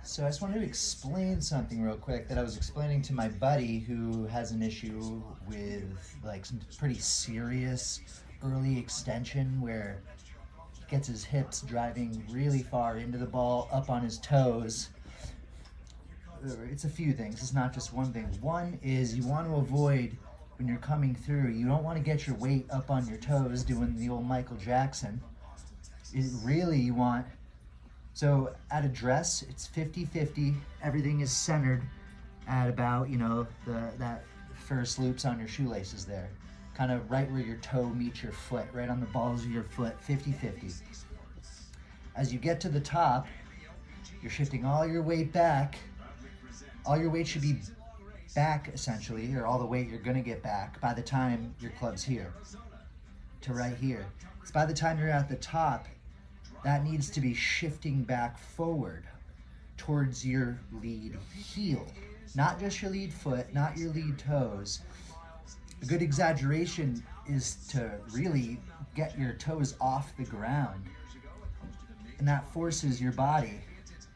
So I just wanted to explain something real quick that I was explaining to my buddy who has an issue with like some pretty serious early extension where he gets his hips driving really far into the ball, up on his toes. It's a few things, it's not just one thing. One is you want to avoid, when you're coming through, you don't want to get your weight up on your toes doing the old Michael Jackson. You want, so at a dress, it's 50-50. Everything is centered at about, that first loops on your shoelaces there. Kind of right where your toe meets your foot, right on the balls of your foot, 50-50. As you get to the top, you're shifting all your weight back. All your weight should be back, essentially, or all the weight you're gonna get back by the time your club's here, to right here. It's by the time you're at the top, that needs to be shifting back forward towards your lead heel. Not just your lead foot, not your lead toes. A good exaggeration is to really get your toes off the ground. And that forces your body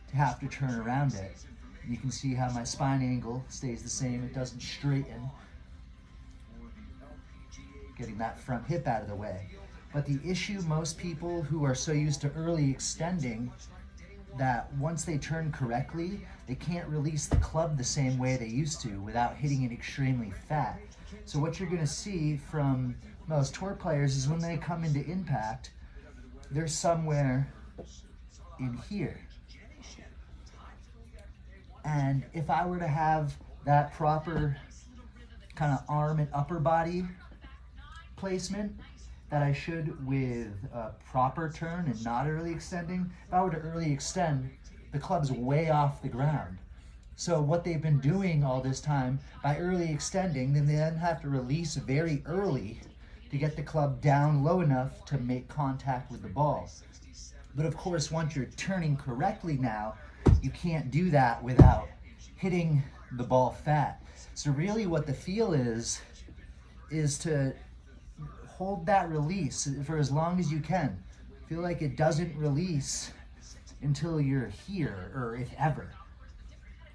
to have to turn around it. You can see how my spine angle stays the same, it doesn't straighten. Getting that front hip out of the way. But the issue, most people who are so used to early extending, that once they turn correctly, they can't release the club the same way they used to without hitting it extremely fat. So what you're gonna see from most tour players is when they come into impact, they're somewhere in here. And if I were to have that proper kind of arm and upper body placement that I should with a proper turn and not early extending, if I were to early extend, the club's way off the ground. So what they've been doing all this time, by early extending, then they then have to release very early to get the club down low enough to make contact with the ball. But of course, once you're turning correctly now, you can't do that without hitting the ball fat. So really what the feel is to hold that release for as long as you can. Feel like it doesn't release until you're here, or if ever.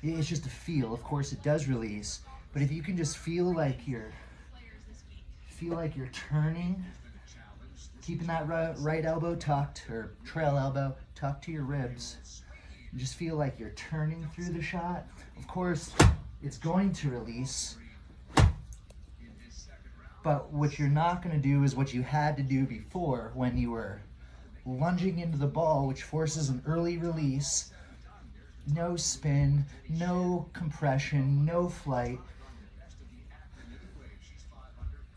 It's just a feel. Of course it does release, but if you can just feel like you're turning, keeping that right elbow tucked, or trail elbow tucked to your ribs, and just feel like you're turning through the shot. Of course, it's going to release, but what you're not going to do is what you had to do before when you were lunging into the ball, which forces an early release, no spin, no compression, no flight.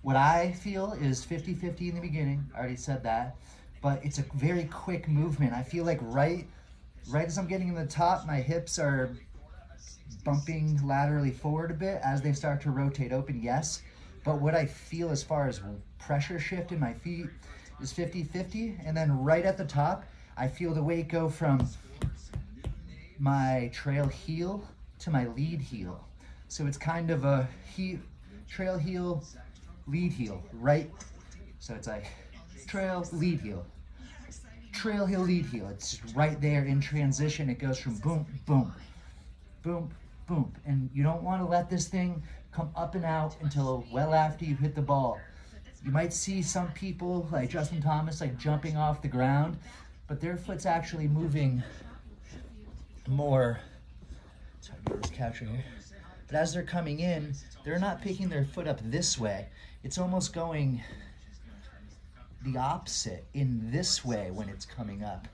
What I feel is 50-50 in the beginning, I already said that, but it's a very quick movement. I feel like right as I'm getting in the top, my hips are bumping laterally forward a bit as they start to rotate open, yes. But what I feel as far as pressure shift in my feet is 50-50. And then right at the top, I feel the weight go from my trail heel to my lead heel. So it's kind of a trail heel, lead heel, right? So it's like trail, lead heel. Trail heel, lead heel. It's right there in transition. It goes from boom, boom, boom, boom. And you don't want to let this thing come up and out until well after you hit the ball. You might see some people like Justin Thomas like jumping off the ground, but their foot's actually moving more. Sorry, get this couch right here. But as they're coming in, they're not picking their foot up this way. It's almost going the opposite in this way when it's coming up,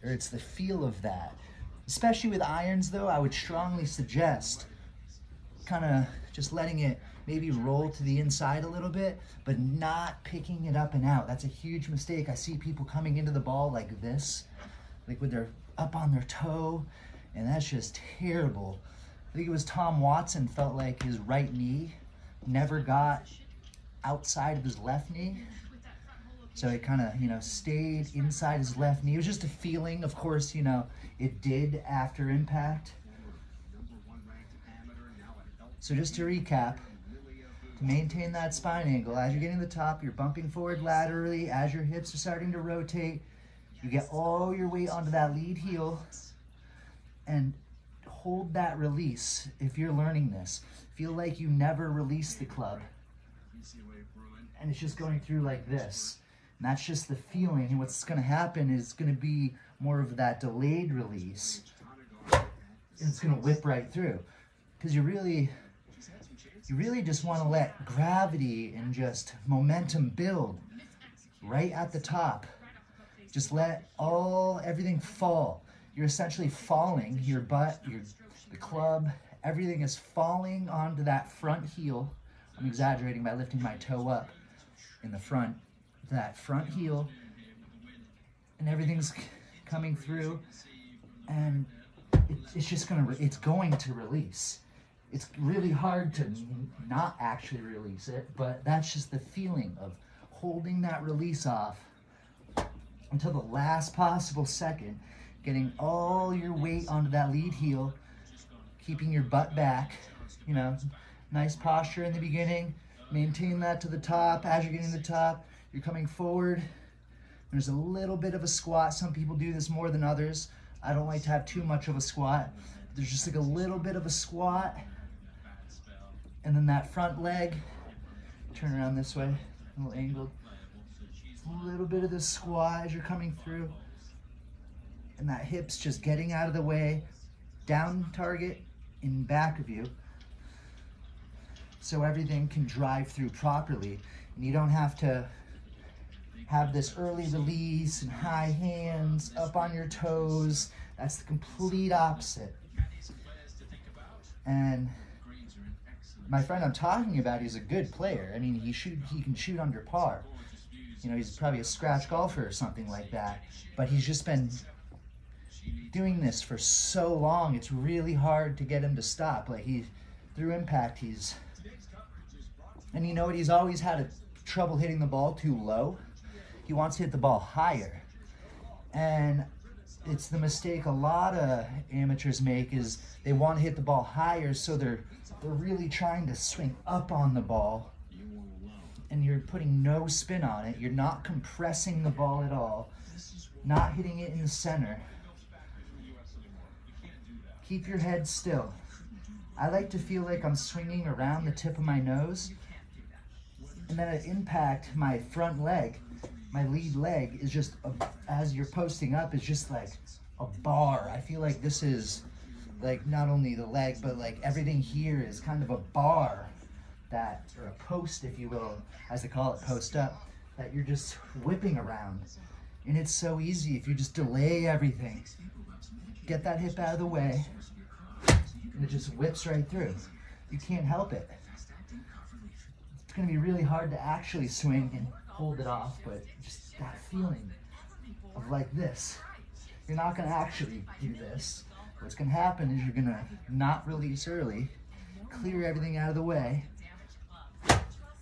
or it's the feel of that. Especially with irons though, I would strongly suggest kind of just letting it maybe roll to the inside a little bit, but not picking it up and out. That's a huge mistake. I see people coming into the ball like this, like with their up on their toe, and that's just terrible. I think it was Tom Watson felt like his right knee never got outside of his left knee. So it kind of, stayed inside his left knee. It was just a feeling. Of course, it did after impact. So just to recap, to maintain that spine angle, as you're getting to the top, you're bumping forward laterally. As your hips are starting to rotate, you get all your weight onto that lead heel. And hold that release. If you're learning this, feel like you never release the club. And it's just going through like this. And that's just the feeling. And what's going to happen is going to be more of that delayed release. And it's going to whip right through. Because you really just want to let gravity and just momentum build right at the top. Just let everything fall. You're essentially falling, your butt, the club, everything is falling onto that front heel. I'm exaggerating by lifting my toe up in the front, that front heel, and everything's coming through, and it's going to release. It's really hard to not actually release it, but that's just the feeling of holding that release off until the last possible second, getting all your weight onto that lead heel, keeping your butt back, you know, nice posture in the beginning, maintain that to the top. As you're getting to the top, you're coming forward. There's a little bit of a squat. Some people do this more than others. I don't like to have too much of a squat. There's just like a little bit of a squat. And then that front leg, turn around this way, a little angled. A little bit of the squat as you're coming through. And that hip's just getting out of the way, down target in back of you, so everything can drive through properly. And you don't have to have this early release and high hands up on your toes. That's the complete opposite. And my friend I'm talking about, he's a good player. I mean, he can shoot under par. You know, he's probably a scratch golfer or something like that. But he's just been doing this for so long, it's really hard to get him to stop. Like, through impact, and you know what, he's always had trouble hitting the ball too low. He wants to hit the ball higher. And it's the mistake a lot of amateurs make, is they want to hit the ball higher, so they're really trying to swing up on the ball, and you're putting no spin on it. You're not compressing the ball at all, not hitting it in the center. Keep your head still. I like to feel like I'm swinging around the tip of my nose, and then at impact, my front leg, my lead leg, is just, as you're posting up, is just like a bar. I feel like this is like not only the leg, but like everything here is kind of a bar, or a post, if you will, as they call it, post up, that you're just whipping around. And it's so easy if you just delay everything. Get that hip out of the way, and it just whips right through. You can't help it. It's going to be really hard to actually swing and hold it off, but just that feeling of like this. You're not going to actually do this. What's going to happen is you're going to not release early, clear everything out of the way,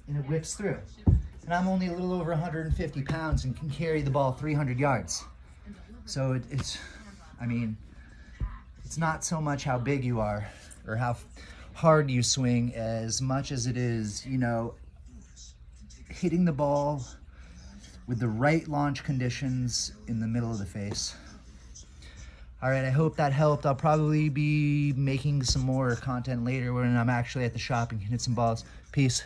and it whips through. And I'm only a little over 150 pounds and can carry the ball 300 yards. So it's not so much how big you are or how hard you swing as much as it is, you know, hitting the ball with the right launch conditions in the middle of the face. All right, I hope that helped. I'll probably be making some more content later when I'm actually at the shop and can hit some balls. Peace.